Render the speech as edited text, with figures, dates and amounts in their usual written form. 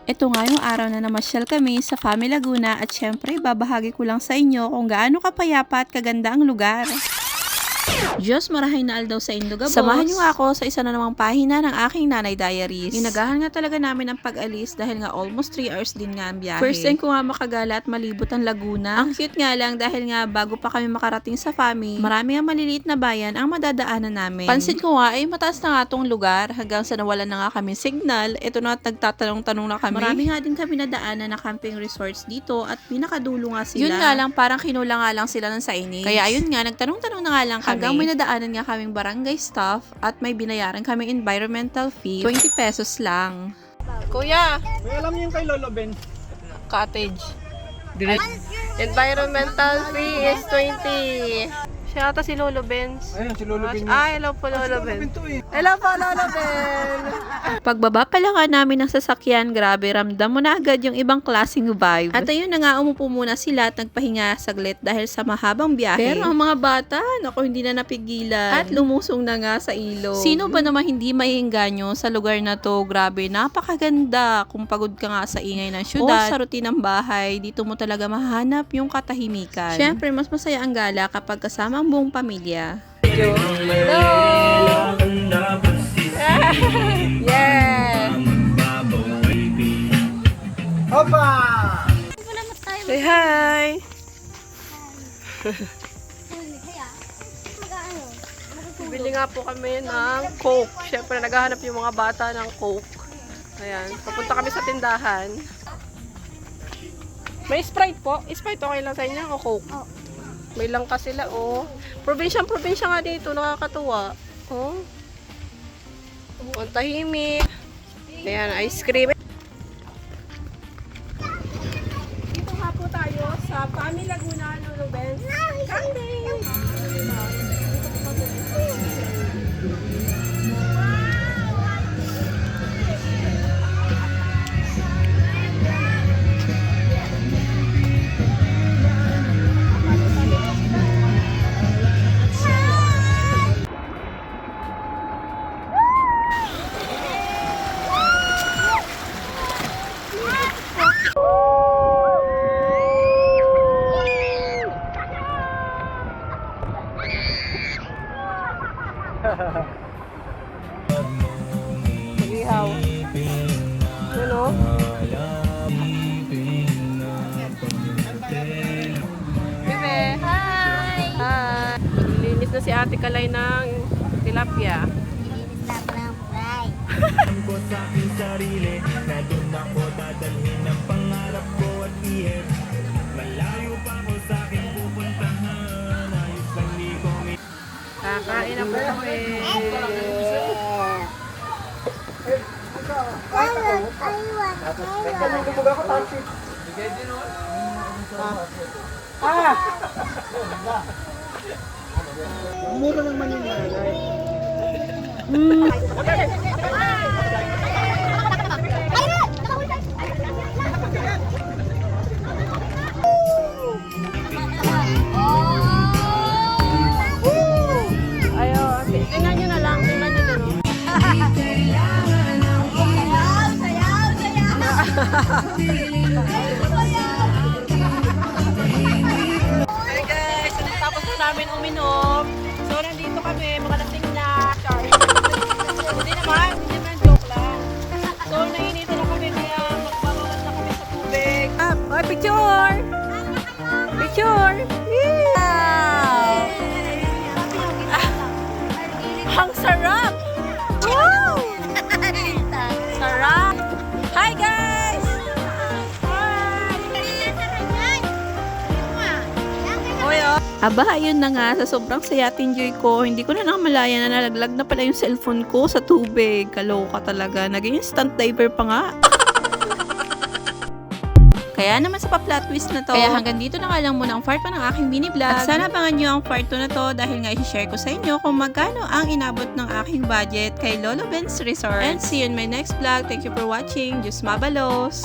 Ito nga yung araw na namasyal kami sa Fami Laguna at syempre babahagi ko lang sa inyo kung gaano kapayapa at kaganda ang lugar. Diyos marahay na aldaw sa Indogabos. Samahan niyo nga ako sa isa na namang pahina ng aking nanay diaries. Inagahan nga talaga namin ang pag-alis dahil nga almost 3 hours din nga ang biyahe. First time ko nga makagala at malibot ang Laguna. Ang cute nga lang dahil nga bago pa kami makarating sa Fami, marami nga maliliit na bayan ang madadaanan namin. Pansin ko nga ay mataas na nga tong lugar hanggang sa nawalan na nga kami signal. Ito na at nagtatanong-tanong na kami. Marami nga din kami nadaanan na camping resorts dito at pinakadulo nga sila. Yun nga lang parang kinula nga lang sila ng signage. Kaya ayun nga nagtanong-tanong na nga lang kami. Hanggang may nadaanan nga kaming barangay staff at may binayaran kaming environmental fee, 20 pesos lang. Kuya, May alam niyo yung kay Lolo Ben? cottage. Environmental fee is 20. Siya ata si Lolo Benz. Ayun, si Lolo Ben. Hello po Lolo Ben Benz. to eh. Hello po Lolo Ben. Pagbaba pa lang nga namin ng sasakyan, grabe, ramdam mo na agad yung ibang klaseng vibe. At ayun na nga, umupo muna sila at nagpahinga saglit dahil sa mahabang biyahe. Pero ang mga bata, naku, hindi na napigilan. At lumusong na nga sa ilog. Sino ba naman hindi maiengganyo sa lugar na to? Grabe, napakaganda. Kung pagod ka nga sa ingay ng syudad, o sa routine ng bahay, dito mo talaga mahanap yung katahimikan. Siyempre, mas masaya ang gala kapag kasama ang buong pamilya. Hello. Yeah. Hopa! Say hi. Bili nga po kami ng Coke. Siyempre, naghahanap yung mga bata ng Coke. Ayan, papunta kami sa tindahan. May Sprite po. Sprite okay lang sa inyo o Coke? May langka sila, oh. Probinsya nga dito, nakakatuwa. Oh. Ang tahimik. Ayan, ice cream. Dito nga po tayo sa Fami Laguna, Lolo Benz. Camping! Mag-ihaw. Ano? Bebe! Hi! Hi! Maglilinis na si Ate Kalay ng tilapia. Kakain na po kami. Mura naman yung nanay. Ayo, tingnan nyo na lang. Tingnan nyo na lang. Hey guys, tapos na namin uminom. So, nandito kami, makalasing na. Hindi naman, joke lang. So, nainito na kami, kaya magbabawas na kami sa tubig. Oh, picture! Picture! Wow! Ang sarap! Wow! Sarap! Hi guys! Aba, ayun na nga, sa sobrang saya at enjoy ko, hindi ko na nakamalayan na nalaglag na pala yung cellphone ko sa tubig. Kaloka talaga, naging instant diver pa nga. Kaya naman sa pa-plot twist na to. Kaya hanggang dito na nga lang muna ang part 1 ng aking mini vlog. At sana abangan nyo ang part 2 na to dahil nga i-share ko sa inyo kung magkano ang inabot ng aking budget kay Lolo Benz Resort. And see you in my next vlog. Thank you for watching. Diyos mabalos!